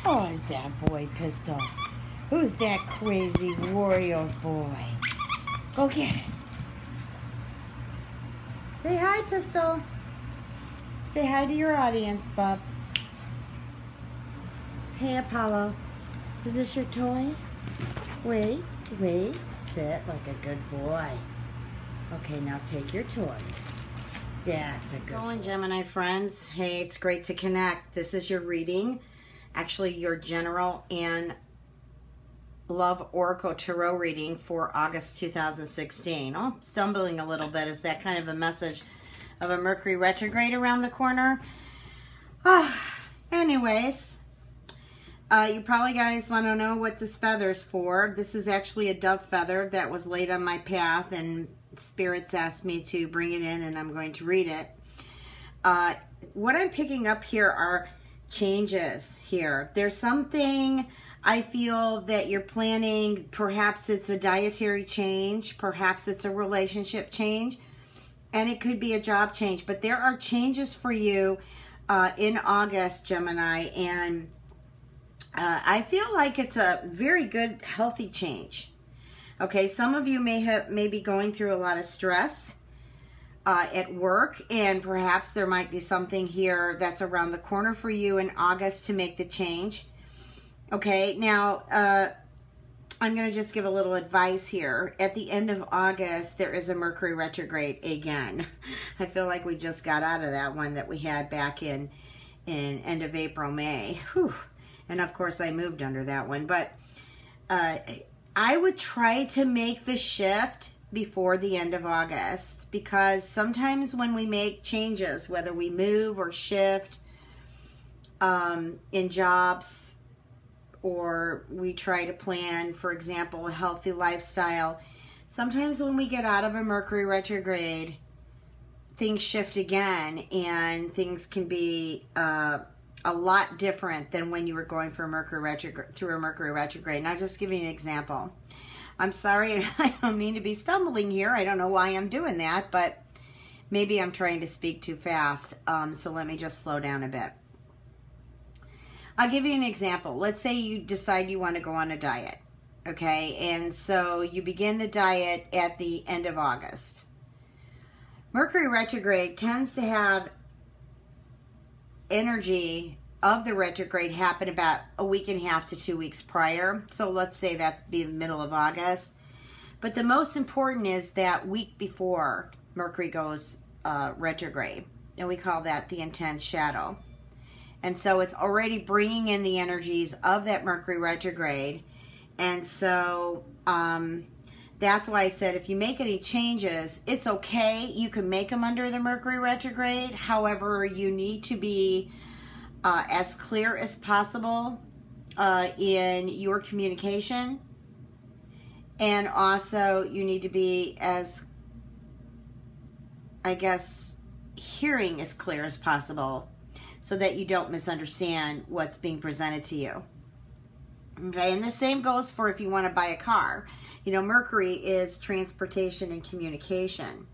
Oh, is that boy Pistol? Who's that crazy warrior boy? Go get it. Say hi, Pistol. Say hi to your audience, bub. Hey, Apollo. Is this your toy? Wait. Sit like a good boy. Okay, now take your toy. That's a good one. Gemini friends. Hey, it's great to connect. This is your reading. Actually, your general and love oracle tarot reading for August 2016. Oh, I'm stumbling a little bit. Is that kind of a message of a Mercury retrograde around the corner? Anyways, you probably guys want to know what this feather's for. This is actually a dove feather that was laid on my path, and spirits asked me to bring it in, and I'm going to read it. What I'm picking up here are changes here. There's something I feel that you're planning. Perhaps it's a dietary change, perhaps it's a relationship change, and it could be a job change. But there are changes for you in August, Gemini, and I feel like it's a very good, healthy change. Okay, some of you may be going through a lot of stress at work, and perhaps there might be something here that's around the corner for you in August to make the change. Okay, now I'm going to just give a little advice here. At the end of August, there is a Mercury retrograde again. I feel like we just got out of that one that we had back in end of April, May. Whew. And of course, I moved under that one. But I would try to make the shift before the end of August, because sometimes when we make changes, whether we move or shift in jobs, or we try to plan, for example, a healthy lifestyle, sometimes when we get out of a Mercury retrograde, things shift again, and things can be a lot different than when you were going for a Mercury retrograde, through a Mercury retrograde. And I'll just give you an example. I'm sorry, I don't mean to be stumbling here. I don't know why I'm doing that, but maybe I'm trying to speak too fast. So let me just slow down a bit. I'll give you an example. Let's say you decide you want to go on a diet, okay? And so you begin the diet at the end of August. Mercury retrograde tends to have energy of the retrograde happen about a week and a half to 2 weeks prior. So let's say that'd be the middle of August. But the most important is that week before Mercury goes retrograde. And we call that the intense shadow. And so it's already bringing in the energies of that Mercury retrograde. And so that's why I said if you make any changes, it's okay. You can make them under the Mercury retrograde. However, you need to be as clear as possible in your communication. And also you need to be as, I guess, hearing as clear as possible so that you don't misunderstand what's being presented to you. Okay, and the same goes for if you want to buy a car. You know, Mercury is transportation and communication.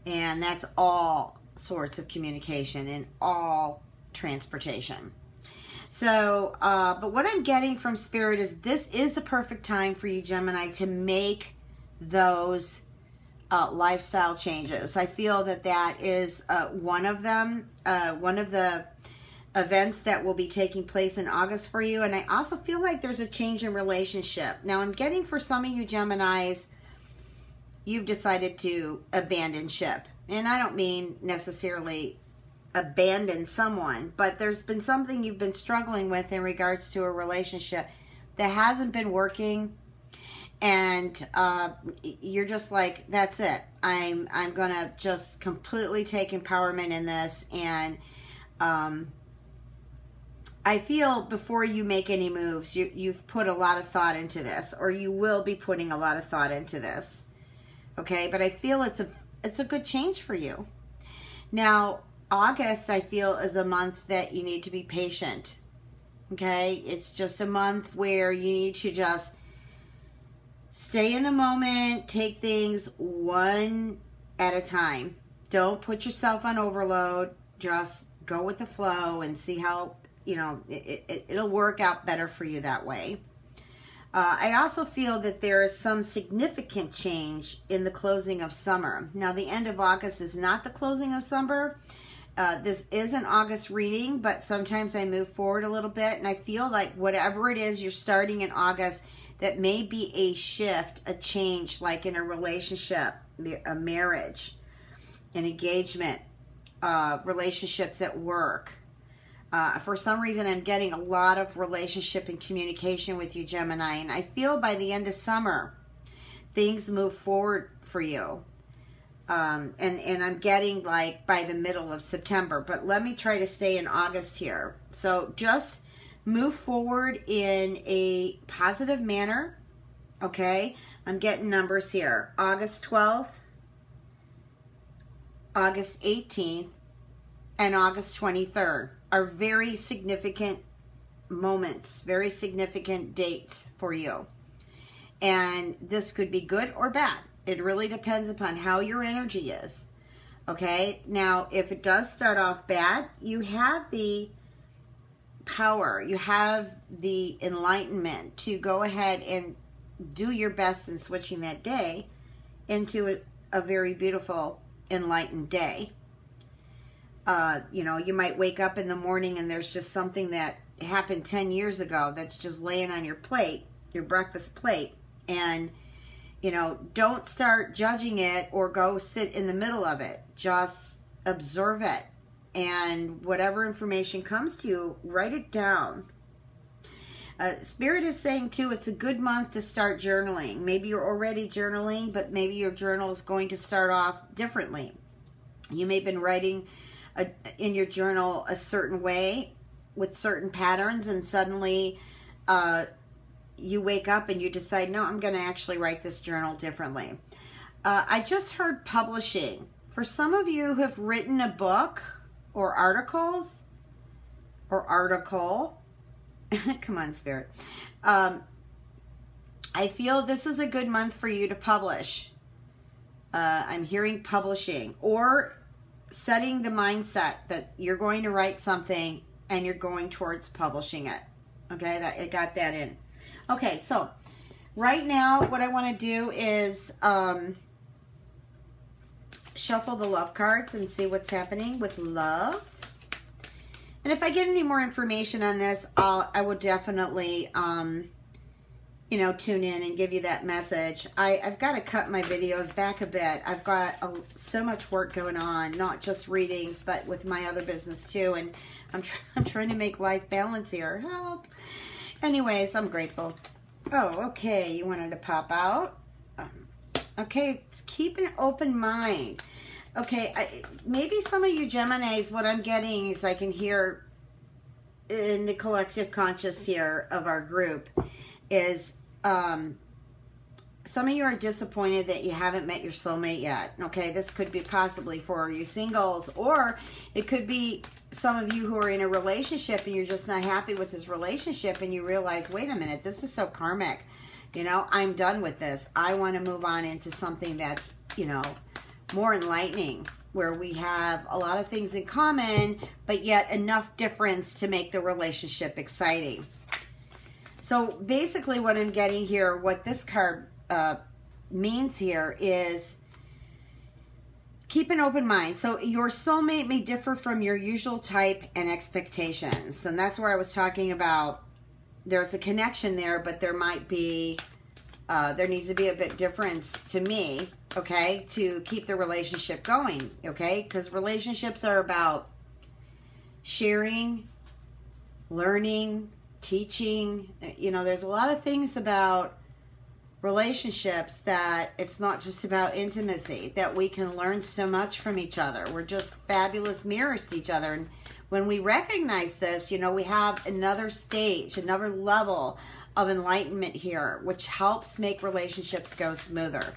And that's all sorts of communication and all transportation. So, but what I'm getting from Spirit is this is the perfect time for you, Gemini, to make those lifestyle changes. I feel that that is one of them, one of the events that will be taking place in August for you. And I also feel like there's a change in relationship. Now, I'm getting for some of you Geminis, you've decided to abandon ship. And I don't mean necessarily abandon someone, but there's been something you've been struggling with in regards to a relationship that hasn't been working. And you're just like, that's it. I'm going to just completely take empowerment in this. And I feel before you make any moves, you've put a lot of thought into this, or you will be putting a lot of thought into this. Okay, but I feel it's a good change for you. Now, August, I feel, is a month that you need to be patient. Okay, it's just a month where you need to just stay in the moment, take things one at a time. Don't put yourself on overload. Just go with the flow and see how you know, it'll work out better for you that way. I also feel that there is some significant change in the closing of summer. Now, the end of August is not the closing of summer. This is an August reading, but sometimes I move forward a little bit, and I feel like whatever it is you're starting in August, that may be a shift, a change, like in a relationship, a marriage, an engagement, relationships at work. For some reason, I'm getting a lot of relationship and communication with you, Gemini, and I feel by the end of summer, things move forward for you. And I'm getting like by the middle of September, but let me try to stay in August here. So just move forward in a positive manner, okay? I'm getting numbers here. August 12th, August 18th, and August 23rd are very significant moments, very significant dates for you. And this could be good or bad. It really depends upon how your energy is. Okay? Now, if it does start off bad, you have the power, you have the enlightenment to go ahead and do your best in switching that day into a very beautiful, enlightened day. You know, you might wake up in the morning and there's just something that happened 10 years ago that's just laying on your plate, your breakfast plate. And, you know, don't start judging it or go sit in the middle of it. Just observe it. And whatever information comes to you, write it down. Spirit is saying, too, it's a good month to start journaling. Maybe you're already journaling, but maybe your journal is going to start off differently. You may have been writing in your journal a certain way with certain patterns, and suddenly you wake up and you decide, no, I'm going to actually write this journal differently. I just heard publishing. For some of you who have written a book or articles or article, come on, Spirit. I feel this is a good month for you to publish. I'm hearing publishing or setting the mindset that you're going to write something and you're going towards publishing it. Okay, that I got that in. Okay, so right now what I want to do is shuffle the love cards and see what's happening with love. And if I get any more information on this, I will definitely you know, tune in and give you that message. I've got to cut my videos back a bit. I've got so much work going on, not just readings, but with my other business too. And I'm trying to make life balance here. Help. Anyways, I'm grateful. Oh, okay. You wanted to pop out? Okay, keep an open mind. Okay, maybe some of you Geminis, what I'm getting is I can hear in the collective conscious here of our group is some of you are disappointed that you haven't met your soulmate yet. Okay, this could be possibly for you singles, or it could be some of you who are in a relationship and you're just not happy with this relationship and you realize, wait a minute, this is so karmic. You know, I'm done with this. I want to move on into something that's, you know, more enlightening, where we have a lot of things in common, but yet enough difference to make the relationship exciting. So basically what I'm getting here, what this card means here is keep an open mind. So your soulmate may differ from your usual type and expectations. And that's where I was talking about there's a connection there, but there might be, there needs to be a bit difference to me, okay, to keep the relationship going, okay? Because relationships are about sharing, learning, teaching. You know, there's a lot of things about relationships that it's not just about intimacy, that we can learn so much from each other. We're just fabulous mirrors to each other. And when we recognize this, you know, we have another stage, another level of enlightenment here, which helps make relationships go smoother.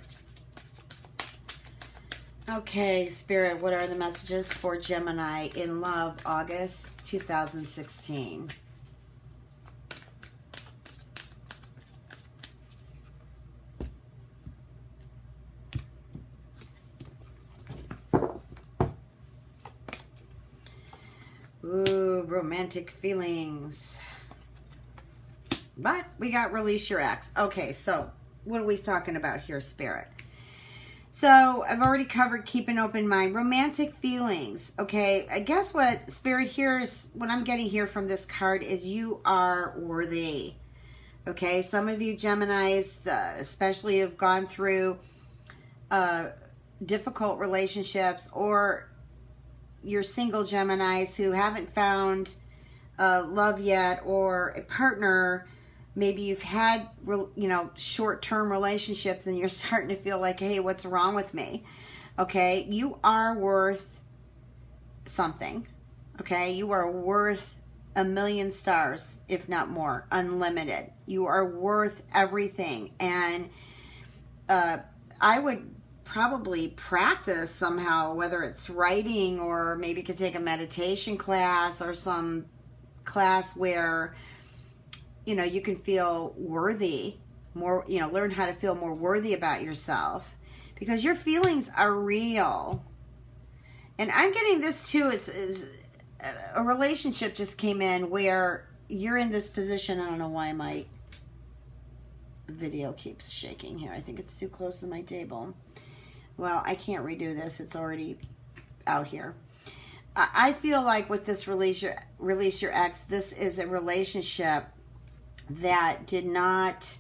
Okay, Spirit, what are the messages for Gemini in love, August 2016? Ooh, romantic feelings. But we got release your ex. Okay, so what are we talking about here, Spirit? So I've already covered keep an open mind. Romantic feelings. Okay, I guess what Spirit here is, what I'm getting here from this card is you are worthy. Okay, some of you Geminis, especially have gone through difficult relationships, or you're single Geminis who haven't found love yet, or a partner. Maybe you've had, short-term relationships and you're starting to feel like, hey, what's wrong with me? Okay, you are worth something. Okay, you are worth 1,000,000 stars, if not more, unlimited. You are worth everything. And I would probably practice somehow, whether it's writing, or maybe you could take a meditation class or some class where you can feel worthy more, learn how to feel more worthy about yourself, because your feelings are real. And I'm getting this too, is a relationship just came in where you're in this position. I don't know why my video keeps shaking here. I think it's too close to my table. Well, I can't redo this. It's already out here. I feel like with this release your ex, this is a relationship that did not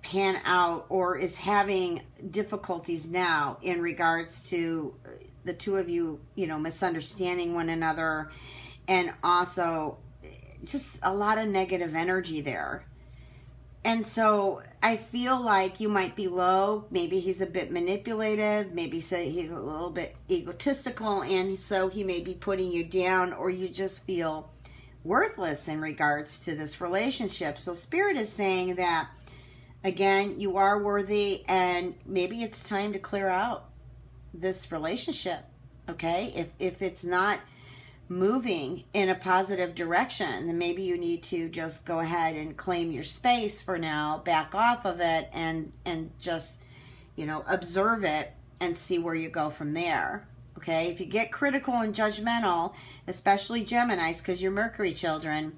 pan out, or is having difficulties now in regards to the two of you, misunderstanding one another, and also just a lot of negative energy there. And so I feel like you might be low. Maybe he's a bit manipulative. Maybe he's a little bit egotistical, and so he may be putting you down, or you just feel worthless in regards to this relationship. So Spirit is saying that, again, you are worthy, and maybe it's time to clear out this relationship. Okay, if it's not moving in a positive direction, then maybe you need to just go ahead and claim your space for now, back off of it, and just observe it and see where you go from there. Okay, if you get critical and judgmental, especially Geminis, because you're Mercury children,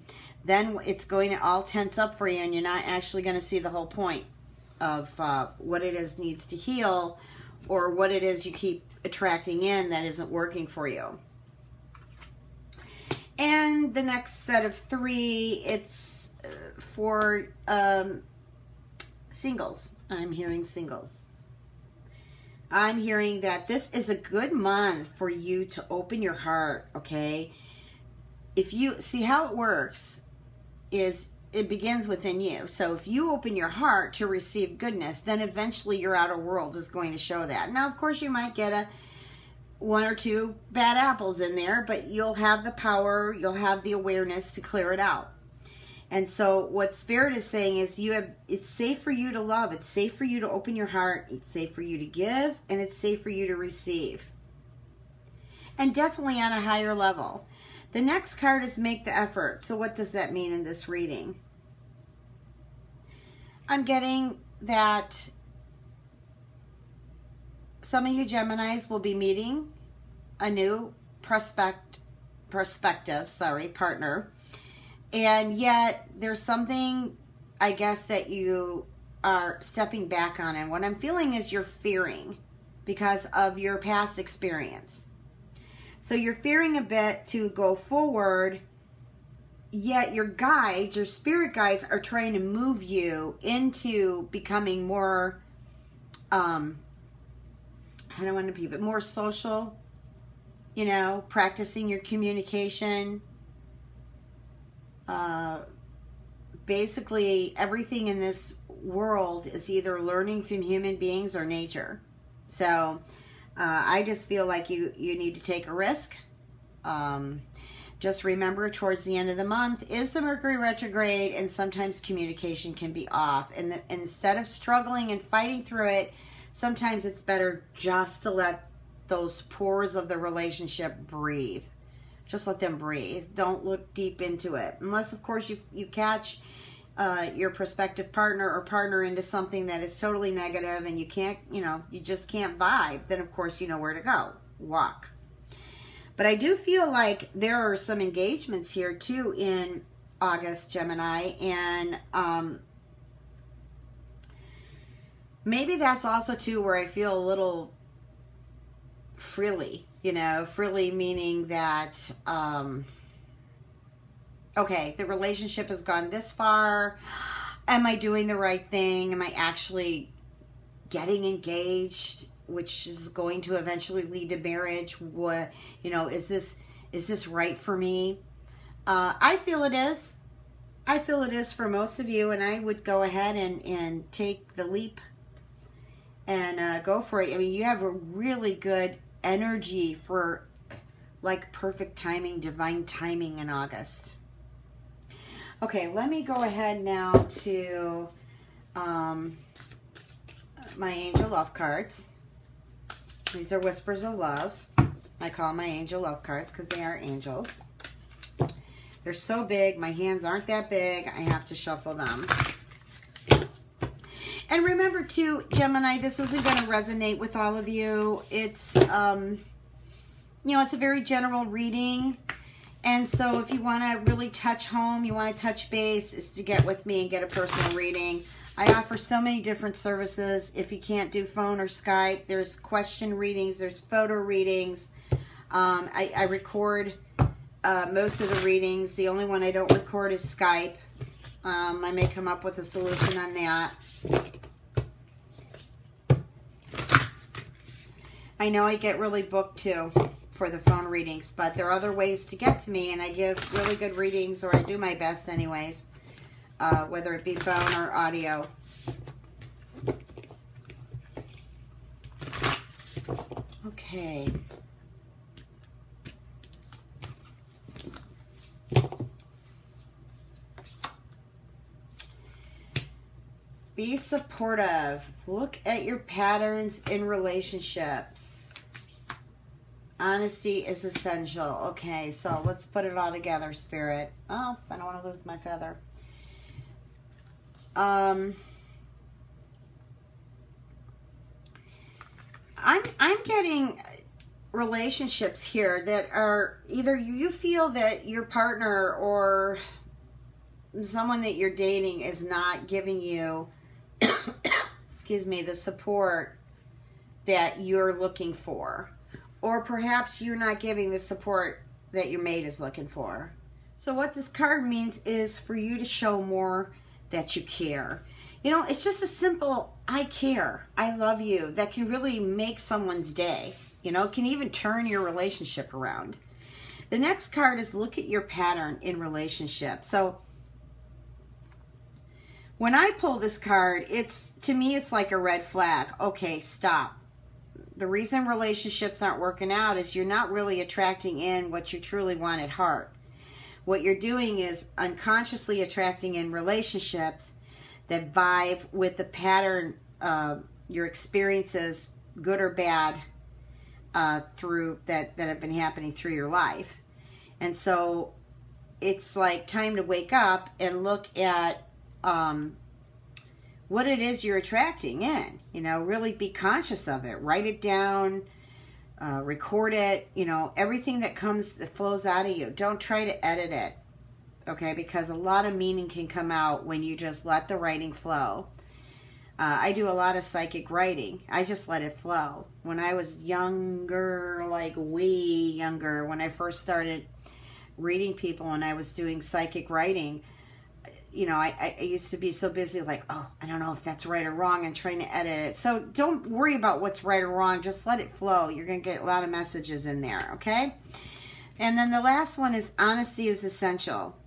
then it's going to all tense up for you, and you're not actually going to see the whole point of what it is needs to heal, or what it is you keep attracting in that isn't working for you. And the next set of 3, it's for singles. I'm hearing singles. I'm hearing that this is a good month for you to open your heart, okay? If you see how it works, is it begins within you. So if you open your heart to receive goodness, then eventually your outer world is going to show that. Now, of course, you might get 1 or 2 bad apples in there, but you'll have the power, you'll have the awareness to clear it out. And so what Spirit is saying is it's safe for you to love. It's safe for you to open your heart. It's safe for you to give, and it's safe for you to receive. And definitely on a higher level. The next card is make the effort. So what does that mean in this reading? I'm getting that some of you Geminis will be meeting a new partner. And yet there's something, I guess, that you are stepping back on. And what I'm feeling is you're fearing because of your past experience. So you're fearing a bit to go forward, yet your guides, your spirit guides, are trying to move you into becoming more, I don't want to be, but more social, practicing your communication. Basically, everything in this world is either learning from human beings or nature. So I just feel like you need to take a risk. Just remember, towards the end of the month is the Mercury retrograde, and sometimes communication can be off. And instead of struggling and fighting through it, sometimes it's better just to let those pores of the relationship breathe. Just let them breathe. Don't look deep into it. Unless, of course, you catch your prospective partner or partner into something that is totally negative and you can't, you just can't vibe. Then, of course, you know where to go. Walk. But I do feel like there are some engagements here too in August, Gemini, and maybe that's also too where I feel a little frilly, you know, frilly meaning that, okay, the relationship has gone this far. Am I doing the right thing? Am I actually getting engaged, which is going to eventually lead to marriage? What, you know, is this right for me? I feel it is. I feel it is for most of you, and I would go ahead and take the leap and go for it. I mean, you have a really good energy for like perfect timing, divine timing in August. Okay, let me go ahead now to my angel love cards. These are whispers of love. I call them my angel love cards because they are angels. They're so big. My hands aren't that big. I have to shuffle them. And remember too, Gemini, this isn't going to resonate with all of you. It's, you know, it's a very general reading. And so if you want to really touch home, you want to touch base, is to get with me and get a personal reading. I offer so many different services. If you can't do phone or Skype, there's question readings, there's photo readings. I record most of the readings. The only one I don't record is Skype. I may come up with a solution on that. I know I get really booked too for the phone readings, but there are other ways to get to me, and I give really good readings, or I do my best anyways, whether it be phone or audio. Okay. Be supportive. Look at your patterns in relationships. Honesty is essential. Okay, so let's put it all together, Spirit. Oh, I don't want to lose my feather. I'm getting relationships here that are either you feel that your partner or someone that you're dating is not giving you excuse me, the support that you're looking for. Or perhaps you're not giving the support that your mate is looking for. So what this card means is for you to show more that you care. You know, it's just a simple, I care, I love you, that can really make someone's day. You know, can even turn your relationship around. The next card is look at your pattern in relationship. So when I pull this card, to me, it's like a red flag. Okay, stop. The reason relationships aren't working out is you're not really attracting in what you truly want at heart. What you're doing is unconsciously attracting in relationships that vibe with the pattern, your experiences, good or bad, through that have been happening through your life. And so it's like time to wake up and look at what it is you're attracting in. You know, really be conscious of it. Write it down, record it. You know, everything that flows out of you. Don't try to edit it, okay? Because a lot of meaning can come out when you just let the writing flow. I do a lot of psychic writing. I just let it flow. When I was younger, like way younger, when I first started reading people and I was doing psychic writing, you know, I used to be so busy like, oh, I don't know if that's right or wrong, and trying to edit it. So don't worry about what's right or wrong. Just let it flow. You're going to get a lot of messages in there, okay? And then the last one is honesty is essential.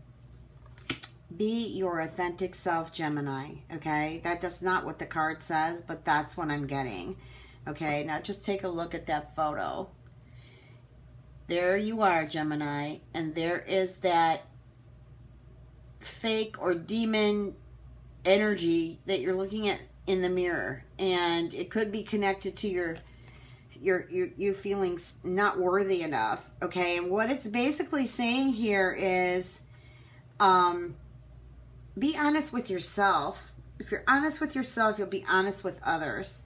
Be your authentic self, Gemini, okay? That's not what the card says, but that's what I'm getting, okay? Now just take a look at that photo. There you are, Gemini, and there is that fake or demon energy that you're looking at in the mirror, and it could be connected to you feeling not worthy enough, okay? And what it's basically saying here is be honest with yourself. If you're honest with yourself, you'll be honest with others.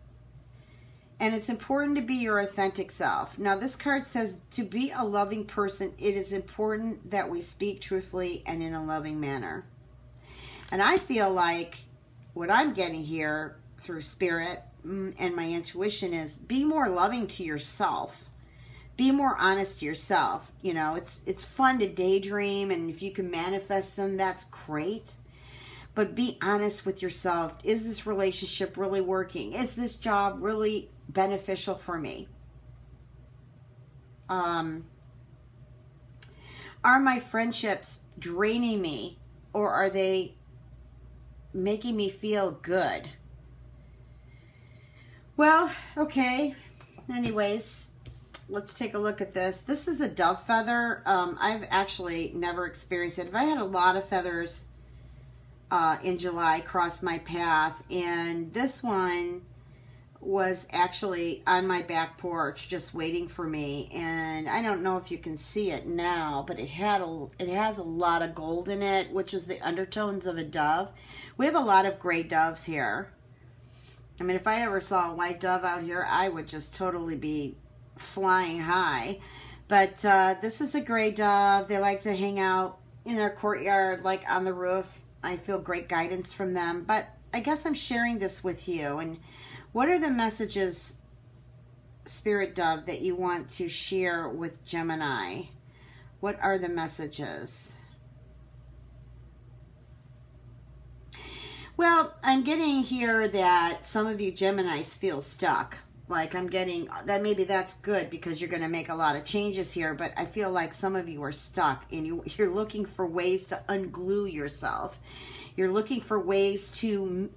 And it's important to be your authentic self. Now, this card says to be a loving person, it is important that we speak truthfully and in a loving manner. And I feel like what I'm getting here through spirit and my intuition is be more loving to yourself. Be more honest to yourself. You know, it's fun to daydream, and if you can manifest them, that's great. But be honest with yourself. Is this relationship really working? Is this job really beneficial for me? Are my friendships draining me, or are they making me feel good? Well, okay. Anyways, let's take a look at this. This is a dove feather. I've actually never experienced it. I had a lot of feathers in July cross my path, and this one was actually on my back porch just waiting for me. And I don't know if you can see it now, but it has a lot of gold in it, which is the undertones of a dove. We have a lot of gray doves here. I mean, if I ever saw a white dove out here, I would just totally be flying high. But this is a gray dove. They like to hang out in their courtyard, like on the roof. I feel great guidance from them. But I guess I'm sharing this with you. And what are the messages, Spirit Dove, that you want to share with Gemini? What are the messages? Well, I'm getting here that some of you Geminis feel stuck. Like I'm getting that, maybe that's good because you're going to make a lot of changes here, but I feel like some of you are stuck and you're looking for ways to unglue yourself. You're looking for ways to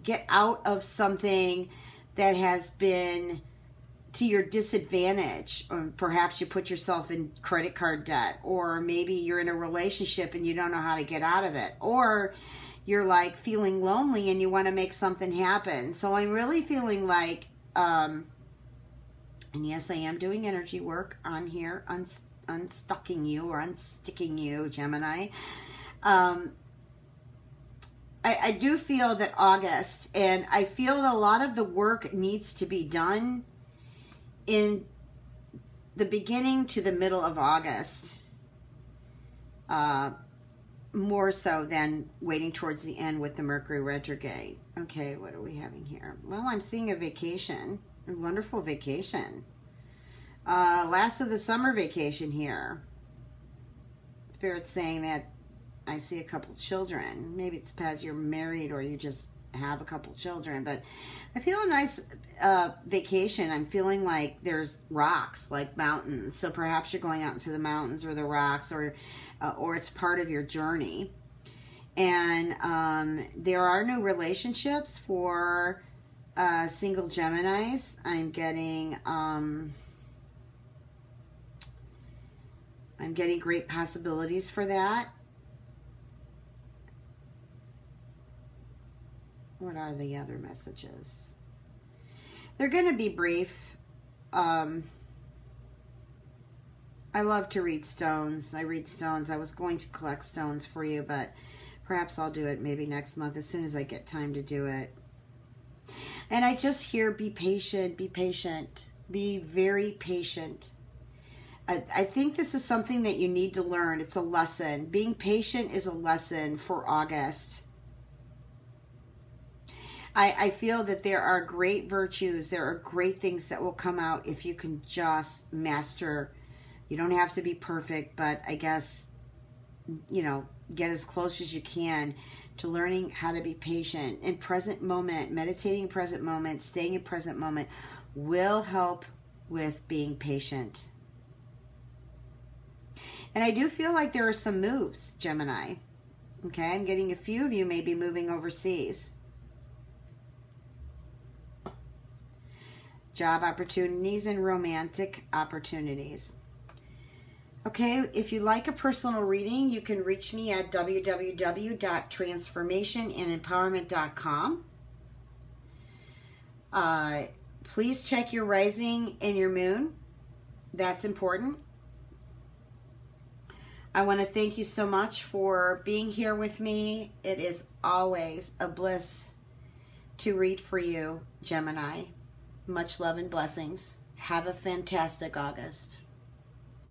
get out of something that has been to your disadvantage. Or perhaps you put yourself in credit card debt, or maybe you're in a relationship and you don't know how to get out of it, or you're like feeling lonely and you want to make something happen. So I'm really feeling like, and yes, I am doing energy work on here, unstucking you or unsticking you, Gemini. I do feel that August, and I feel that a lot of the work needs to be done in the beginning to the middle of August, more so than waiting towards the end with the Mercury retrograde. Okay, what are we having here? Well, I'm seeing a vacation, a wonderful vacation. Last of the summer vacation here. Spirit's saying that I see a couple children. Maybe it's because you're married or you just have a couple children, but I feel a nice vacation. I'm feeling like there's rocks, like mountains. So perhaps you're going out into the mountains or the rocks, or it's part of your journey. And there are new relationships for single Geminis. I'm getting great possibilities for that. What are the other messages? They're going to be brief. I love to read stones. I read stones. I was going to collect stones for you, but perhaps I'll do it maybe next month as soon as I get time to do it. And I just hear be patient, be patient, be very patient. I think this is something that you need to learn. It's a lesson. Being patient is a lesson for August. I feel that there are great virtues. There are great things that will come out if you can just master. You don't have to be perfect, but I guess, you know, get as close as you can to learning how to be patient. In present moment, meditating in present moment, staying in present moment will help with being patient. And I do feel like there are some moves, Gemini. Okay, I'm getting a few of you may be moving overseas. Job opportunities and romantic opportunities. Okay, if you like a personal reading, you can reach me at www.transformationandempowerment.com. Please check your rising and your moon. That's important. I want to thank you so much for being here with me. It is always a bliss to read for you, Gemini. Much love and blessings. Have a fantastic August.